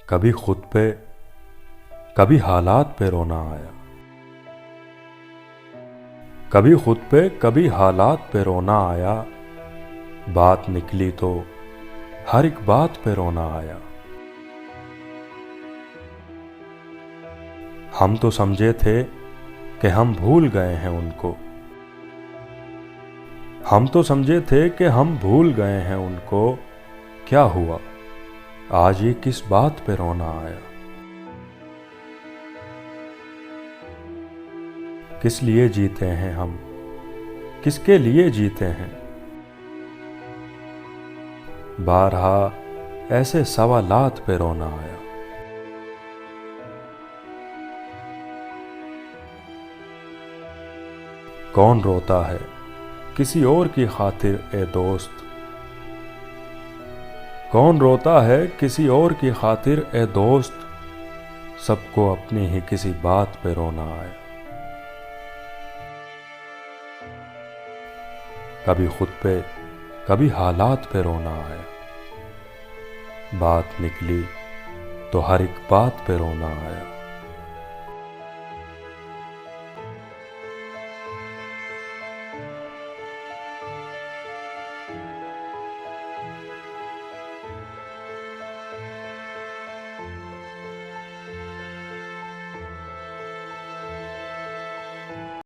کبھی خود پہ کبھی حالات پہ رونا آیا، کبھی خود پہ کبھی حالات پہ رونا آیا، بات نکلی تو ہر ایک بات پہ رونا آیا۔ ہم تو سمجھے تھے کہ ہم بھول گئے ہیں ان کو، ہم تو سمجھے تھے کہ ہم بھول گئے ہیں ان کو، کیا ہوا آج یہ کس بات پہ رونا آیا؟ کس لیے جیتے ہیں ہم، کس کے لیے جیتے ہیں؟ بارہا ایسے سوالات پہ رونا آیا۔ کون روتا ہے کسی اور کی خاطر اے دوست، کون روتا ہے کسی اور کی خاطر اے دوست، سب کو اپنی ہی کسی بات پہ رونا آیا۔ کبھی خود پہ کبھی حالات پہ رونا آیا، بات نکلی تو ہر ایک بات پہ رونا آیا۔